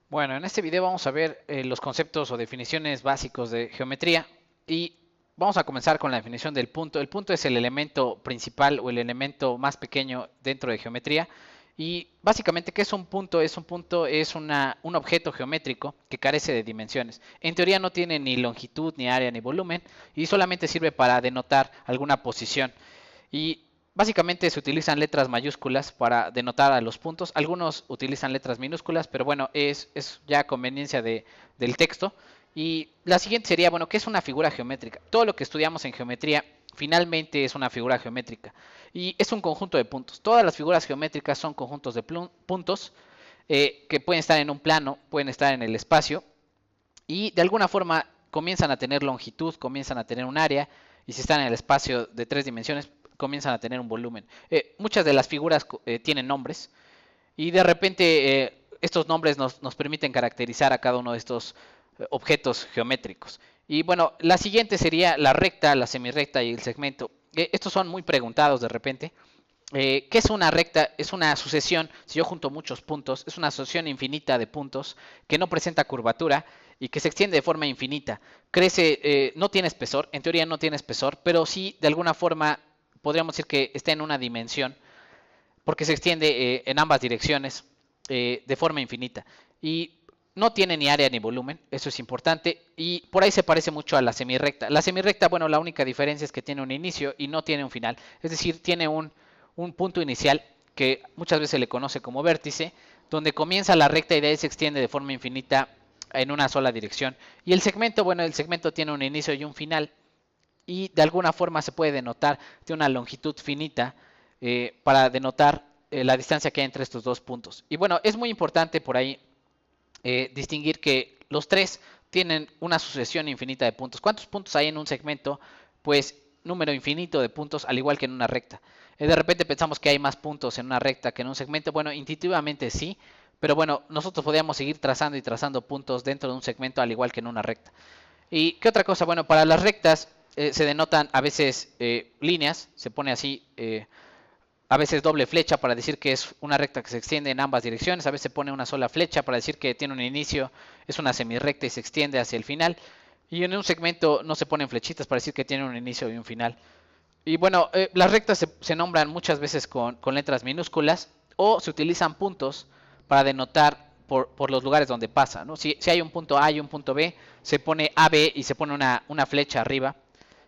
Bueno, en este video vamos a ver los conceptos o definiciones básicos de geometría y vamos a comenzar con la definición del punto. El punto es el elemento principal o el elemento más pequeño dentro de geometría y básicamente, ¿qué es un punto? Un objeto geométrico que carece de dimensiones. En teoría no tiene ni longitud, ni área, ni volumen y solamente sirve para denotar alguna posición. Y básicamente se utilizan letras mayúsculas para denotar a los puntos. Algunos utilizan letras minúsculas, pero bueno, es ya conveniencia del texto. Y la siguiente sería, bueno, ¿qué es una figura geométrica? Todo lo que estudiamos en geometría finalmente es una figura geométrica. Y es un conjunto de puntos. Todas las figuras geométricas son conjuntos de puntos que pueden estar en un plano, pueden estar en el espacio. Y de alguna forma comienzan a tener longitud, comienzan a tener un área. Y si están en el espacio de tres dimensiones, comienzan a tener un volumen. Muchas de las figuras tienen nombres y de repente estos nombres nos permiten caracterizar a cada uno de estos objetos geométricos. Y bueno, la siguiente sería la recta, la semirrecta y el segmento. Estos son muy preguntados de repente. ¿Qué es una recta? Es una sucesión, si yo junto muchos puntos, es una sucesión infinita de puntos que no presenta curvatura y que se extiende de forma infinita. Crece, no tiene espesor, en teoría no tiene espesor, pero sí de alguna forma podríamos decir que está en una dimensión porque se extiende en ambas direcciones de forma infinita. Y no tiene ni área ni volumen, eso es importante, y por ahí se parece mucho a la semirrecta. La semirrecta, bueno, la única diferencia es que tiene un inicio y no tiene un final, es decir, tiene un punto inicial que muchas veces se le conoce como vértice, donde comienza la recta y de ahí se extiende de forma infinita en una sola dirección. Y el segmento, bueno, el segmento tiene un inicio y un final, y de alguna forma se puede denotar, tiene una longitud finita para denotar la distancia que hay entre estos dos puntos. Y bueno, es muy importante por ahí distinguir que los tres tienen una sucesión infinita de puntos. ¿Cuántos puntos hay en un segmento? Pues número infinito de puntos, al igual que en una recta. De repente pensamos que hay más puntos en una recta que en un segmento. Bueno, intuitivamente sí, pero bueno, nosotros podríamos seguir trazando y trazando puntos dentro de un segmento, al igual que en una recta. ¿Y qué otra cosa? Bueno, para las rectas se denotan a veces líneas, se pone así, a veces doble flecha para decir que es una recta que se extiende en ambas direcciones, a veces se pone una sola flecha para decir que tiene un inicio, es una semirrecta y se extiende hacia el final. Y en un segmento no se ponen flechitas para decir que tiene un inicio y un final. Y bueno, las rectas se nombran muchas veces con letras minúsculas o se utilizan puntos para denotar por los lugares donde pasa, ¿no? Si hay un punto A y un punto B, se pone AB y se pone una flecha arriba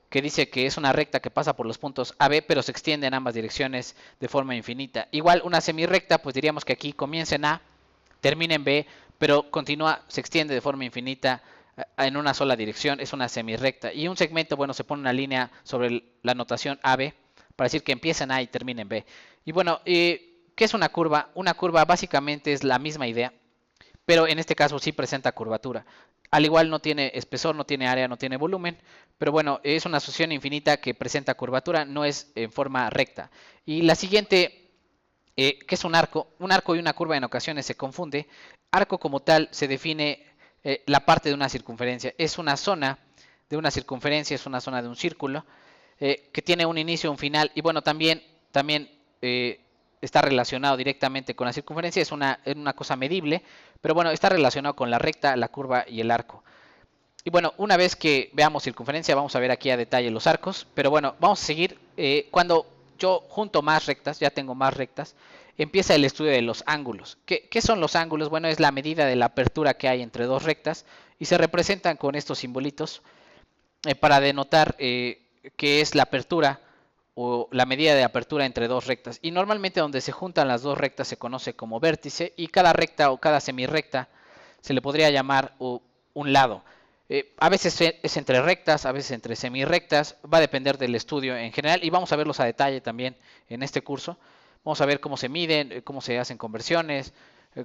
que dice que es una recta que pasa por los puntos AB, pero se extiende en ambas direcciones de forma infinita. Igual una semirrecta, pues diríamos que aquí comienza en A, termina en B, pero continúa, se extiende de forma infinita en una sola dirección, es una semirrecta. Y un segmento, bueno, se pone una línea sobre la notación AB para decir que empieza en A y termina en B. Y bueno, ¿qué es una curva? Una curva básicamente es la misma idea, pero en este caso sí presenta curvatura. Al igual no tiene espesor, no tiene área, no tiene volumen, pero bueno, es una sucesión infinita que presenta curvatura, no es en forma recta. Y la siguiente, que es un arco y una curva en ocasiones se confunde. Arco como tal se define la parte de una circunferencia, es una zona de una circunferencia, es una zona de un círculo, que tiene un inicio, un final, y bueno, también está relacionado directamente con la circunferencia, es una cosa medible, pero bueno, está relacionado con la recta, la curva y el arco. Y bueno, una vez que veamos circunferencia, vamos a ver aquí a detalle los arcos, pero bueno, vamos a seguir. Cuando yo junto más rectas, ya tengo más rectas, empieza el estudio de los ángulos. ¿Qué son los ángulos? Bueno, es la medida de la apertura que hay entre dos rectas y se representan con estos simbolitos para denotar qué es la apertura o la medida de apertura entre dos rectas. Y normalmente donde se juntan las dos rectas se conoce como vértice y cada recta o cada semirrecta se le podría llamar un lado. A veces es entre rectas, a veces entre semirrectas, va a depender del estudio en general y vamos a verlos a detalle también en este curso. Vamos a ver cómo se miden, cómo se hacen conversiones,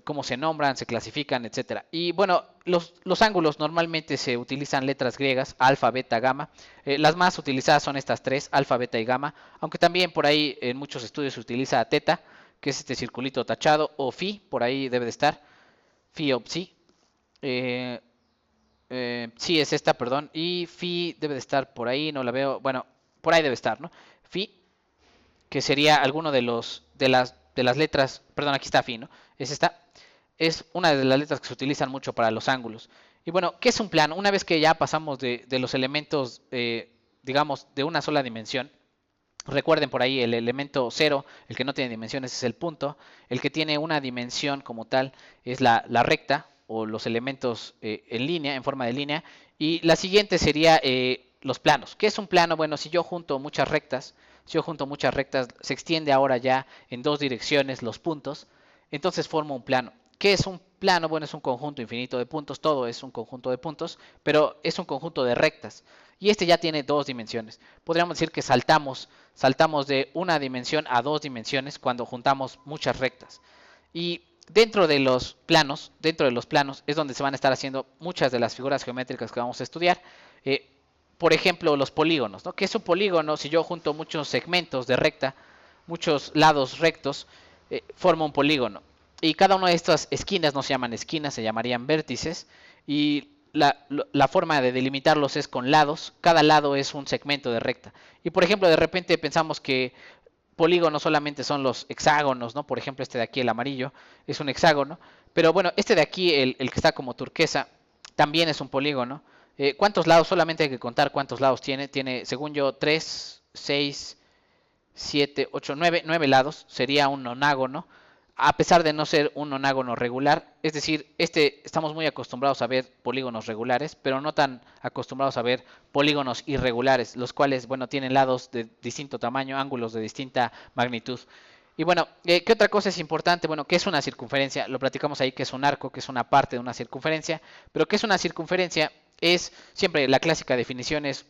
cómo se nombran, se clasifican, etcétera. Y bueno, los ángulos normalmente se utilizan letras griegas, alfa, beta, gamma. Las más utilizadas son estas tres, alfa, beta y gamma, aunque también por ahí en muchos estudios se utiliza teta, que es este circulito tachado, o phi, por ahí debe de estar, phi o psi. Eh, sí, es esta, perdón, y phi debe de estar por ahí, no la veo, bueno, por ahí debe estar, ¿no? Phi, que sería alguno de las letras, perdón, aquí está phi, ¿no? Es esta. es una de las letras que se utilizan mucho para los ángulos. Y bueno, ¿qué es un plano? Una vez que ya pasamos de los elementos, digamos, de una sola dimensión, recuerden por ahí el elemento cero, el que no tiene dimensiones es el punto, el que tiene una dimensión como tal es la recta o los elementos en línea, en forma de línea, y la siguiente sería los planos. ¿Qué es un plano? Bueno, si yo junto muchas rectas, se extiende ahora ya en dos direcciones los puntos, entonces forma un plano. ¿Qué es un plano? Bueno, es un conjunto infinito de puntos, todo es un conjunto de puntos, pero es un conjunto de rectas. Y este ya tiene dos dimensiones. Podríamos decir que saltamos de una dimensión a dos dimensiones cuando juntamos muchas rectas. Y dentro de los planos es donde se van a estar haciendo muchas de las figuras geométricas que vamos a estudiar. Eh, por ejemplo, los polígonos, ¿no? ¿Qué es un polígono? Si yo junto muchos segmentos de recta, muchos lados rectos, forma un polígono. Y cada una de estas esquinas no se llaman esquinas, se llamarían vértices. Y la forma de delimitarlos es con lados. Cada lado es un segmento de recta. Y por ejemplo, de repente pensamos que polígonos solamente son los hexágonos, ¿no? Por ejemplo, este de aquí, el amarillo, es un hexágono. Pero bueno, este de aquí, el que está como turquesa, también es un polígono. ¿Cuántos lados? Solamente hay que contar cuántos lados tiene. Tiene, según yo, 3, 6, 7, 8, 9 lados. Sería un nonágono, a pesar de no ser un nonágono regular. Es decir, estamos muy acostumbrados a ver polígonos regulares, pero no tan acostumbrados a ver polígonos irregulares, los cuales, bueno, tienen lados de distinto tamaño, ángulos de distinta magnitud. Y bueno, ¿qué otra cosa es importante? Bueno, ¿qué es una circunferencia? Lo platicamos ahí, que es un arco, que es una parte de una circunferencia. Pero ¿qué es una circunferencia? Es siempre la clásica definición es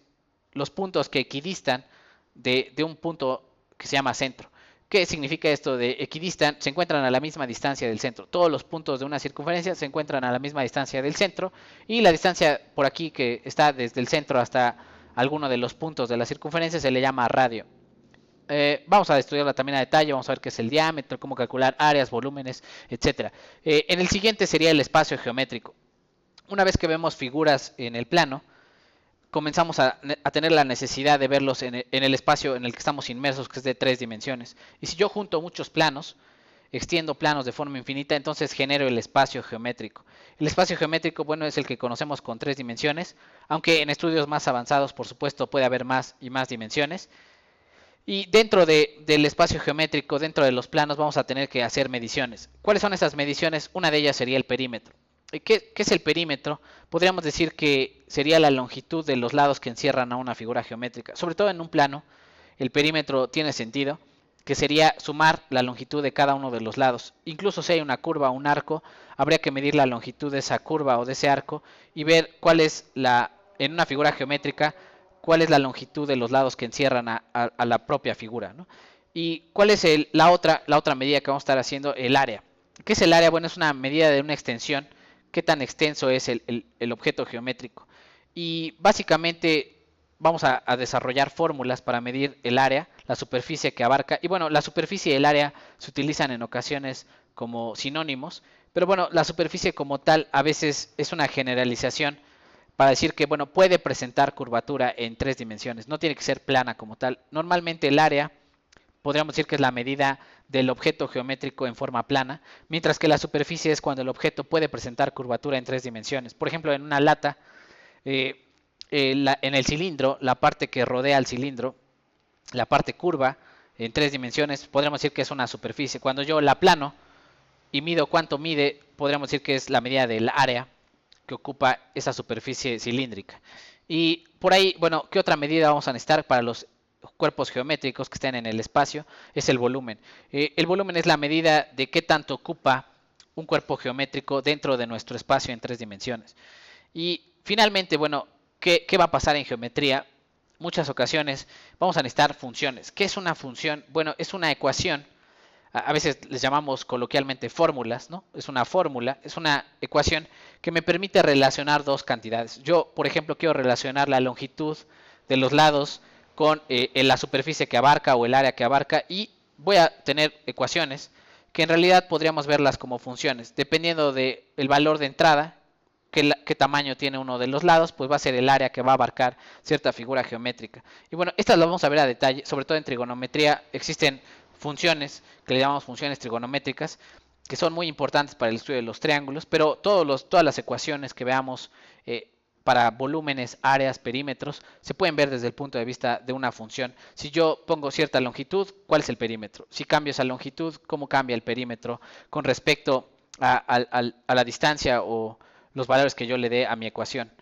los puntos que equidistan de un punto que se llama centro. ¿Qué significa esto de equidistan? Se encuentran a la misma distancia del centro. Todos los puntos de una circunferencia se encuentran a la misma distancia del centro, y la distancia por aquí que está desde el centro hasta alguno de los puntos de la circunferencia se le llama radio. Vamos a estudiarla también a detalle, vamos a ver qué es el diámetro, cómo calcular áreas, volúmenes, etcétera. En el siguiente sería el espacio geométrico. Una vez que vemos figuras en el plano, comenzamos a tener la necesidad de verlos en el espacio en el que estamos inmersos, que es de tres dimensiones. Y si yo junto muchos planos, extiendo planos de forma infinita, entonces genero el espacio geométrico. El espacio geométrico, bueno, es el que conocemos con tres dimensiones, aunque en estudios más avanzados, por supuesto, puede haber más y más dimensiones. Y dentro del espacio geométrico, dentro de los planos, vamos a tener que hacer mediciones. ¿Cuáles son esas mediciones? Una de ellas sería el perímetro. ¿Qué es el perímetro? Podríamos decir que sería la longitud de los lados que encierran a una figura geométrica. Sobre todo en un plano, el perímetro tiene sentido, que sería sumar la longitud de cada uno de los lados. Incluso si hay una curva o un arco, habría que medir la longitud de esa curva o de ese arco y ver cuál es en una figura geométrica, cuál es la longitud de los lados que encierran a la propia figura, ¿no? Y cuál es la otra medida que vamos a estar haciendo, el área. ¿Qué es el área? Bueno, es una medida de una extensión, qué tan extenso es el objeto geométrico. Y básicamente vamos a desarrollar fórmulas para medir el área, la superficie que abarca. Y bueno, la superficie y el área se utilizan en ocasiones como sinónimos, pero bueno, la superficie como tal a veces es una generalización para decir que, bueno, puede presentar curvatura en tres dimensiones, no tiene que ser plana como tal. Normalmente el área podríamos decir que es la medida del objeto geométrico en forma plana, mientras que la superficie es cuando el objeto puede presentar curvatura en tres dimensiones. Por ejemplo, en una lata, en el cilindro, la parte que rodea al cilindro, la parte curva en tres dimensiones, podríamos decir que es una superficie. Cuando yo la plano y mido cuánto mide, podríamos decir que es la medida del área que ocupa esa superficie cilíndrica. Y por ahí, bueno, ¿qué otra medida vamos a necesitar para los cuerpos geométricos que estén en el espacio? Es el volumen. El volumen es la medida de qué tanto ocupa un cuerpo geométrico dentro de nuestro espacio en tres dimensiones. Y finalmente, bueno, ¿qué va a pasar en geometría? Muchas ocasiones vamos a necesitar funciones. ¿Qué es una función? Bueno, es una ecuación. A veces les llamamos coloquialmente fórmulas, ¿no? Es una fórmula, es una ecuación que me permite relacionar dos cantidades. Yo, por ejemplo, quiero relacionar la longitud de los lados con la superficie que abarca o el área que abarca, y voy a tener ecuaciones que en realidad podríamos verlas como funciones. Dependiendo del valor de entrada, qué tamaño tiene uno de los lados, pues va a ser el área que va a abarcar cierta figura geométrica. Y bueno, estas las vamos a ver a detalle, sobre todo en trigonometría existen funciones que le llamamos funciones trigonométricas, que son muy importantes para el estudio de los triángulos, pero todas las ecuaciones que veamos para volúmenes, áreas, perímetros, se pueden ver desde el punto de vista de una función. Si yo pongo cierta longitud, ¿cuál es el perímetro? Si cambio esa longitud, ¿cómo cambia el perímetro con respecto a la distancia o los valores que yo le dé a mi ecuación?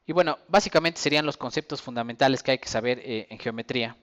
Y bueno, básicamente serían los conceptos fundamentales que hay que saber en geometría.